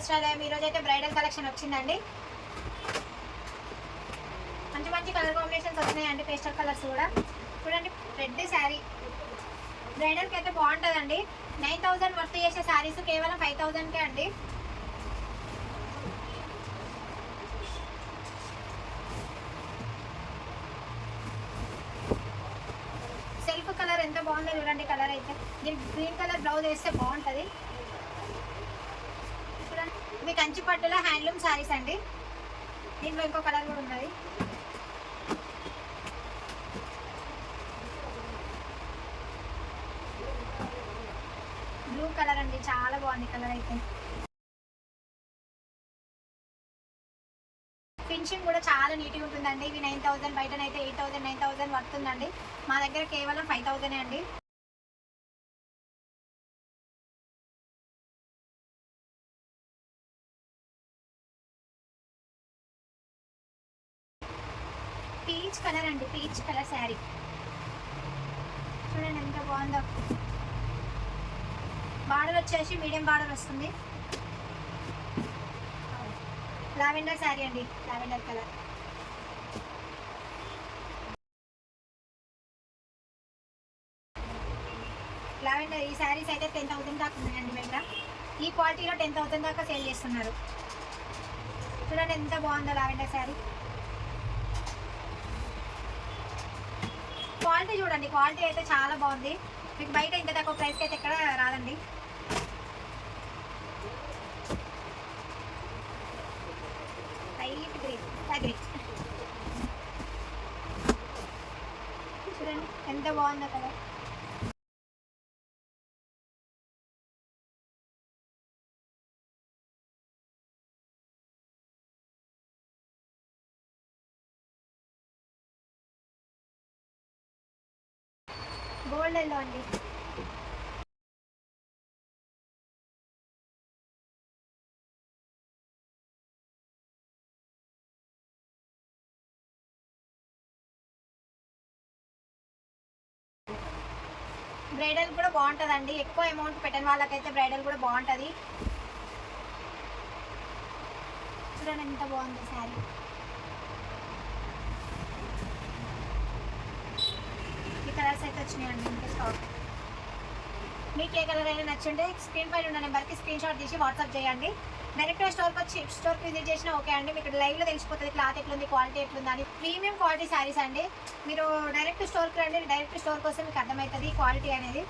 వస్త్రాలయం ఈరోజు అయితే bridal collection వచ్చిందండి. మంచి మంచి కలర్ కాంబినేషన్స్ వచ్చినాయండి, పేస్టల్ కలర్స్ కూడా. చూడండి, రెడ్ శారీ బ్రైడల్కి అయితే బాగుంటుందండి. 9000 వర్త్ చేసే శారీస్ కేవలం 5000కే అండి. సెల్ఫ్ కలర్ ఎంత బాగుందో చూడండి. కలర్ అయితే దీనికి గ్రీన్ కలర్ బ్లౌజ్ వేస్తే బాగుంటుంది. చూడండి, ఇవి కంచి పట్టులో హ్యాండ్లూమ్ శారీస్ అండి. దీంట్లో ఇంకో కలర్ కూడా ఉన్నది. బ్లూ కలర్ అండి, చాలా బాగుంది కలర్ అయితే. ఫినిషింగ్ కూడా చాలా నీట్గా ఉంటుందండి. ఇవి 9000, బయటనైతే 8000, 9000 పడుతుందండి. మా దగ్గర కేవలం 5000 అండి. పీచ్ కలర్ అండి, పీచ్ కలర్ శారీ చూడండి ఎంత బాగుందో. బార్డర్ వచ్చేసి మీడియం బార్డర్ వస్తుంది. లావెండర్ శారీ అండి, లావెండర్ కలర్. లావెండర్ ఈ శారీస్ అయితే 10,000 దాకా ఉన్నాయండి. బయట ఈ క్వాలిటీలో 10,000 దాకా సేల్ చేస్తున్నారు. చూడండి ఎంత బాగుందో లావెండర్ శారీ. క్వాలిటీ చూడండి, క్వాలిటీ అయితే చాలా బాగుంది. మీకు బయట ఇంత తక్కువ ప్రైస్కి అయితే ఎక్కడ రాదండి. లైట్ గ్రీన్ ఫ్యాబ్రిక్ చూడండి ఎంత బాగుందో కలర్. గోల్డ్ ఎల్లో అండి. బ్రైడల్ కూడా బాగుంటుందండి. ఎక్కువ అమౌంట్ పెట్టని వాళ్ళకైతే బ్రైడల్ కూడా బాగుంటుంది. చూడండి ఎంత బాగుంది శారీ. ఈ కలర్స్ అయితే వచ్చినాయండి ఇంకా స్టాక్. మీకు ఏ కలర్ అయినా నచ్చుంటే స్క్రీన్ పైన ఉన్న నెంబర్కి స్క్రీన్ షాట్ తీసి వాట్సాప్ చేయండి. డైరెక్ట్గా స్టోర్కి విజిట్ చేసినా ఓకే అండి. మీకు లైవ్లో తెలిసిపోతుంది క్లాత్ ఎట్లుంది, క్వాలిటీ ఎట్లుంది అని. ప్రీమియం క్వాలిటీ శారీస్ అండి. మీరు డైరెక్ట్ స్టోర్కి రండి, డైరెక్ట్ స్టోర్ కోసం మీకు అర్థమవుతుంది క్వాలిటీ అనేది.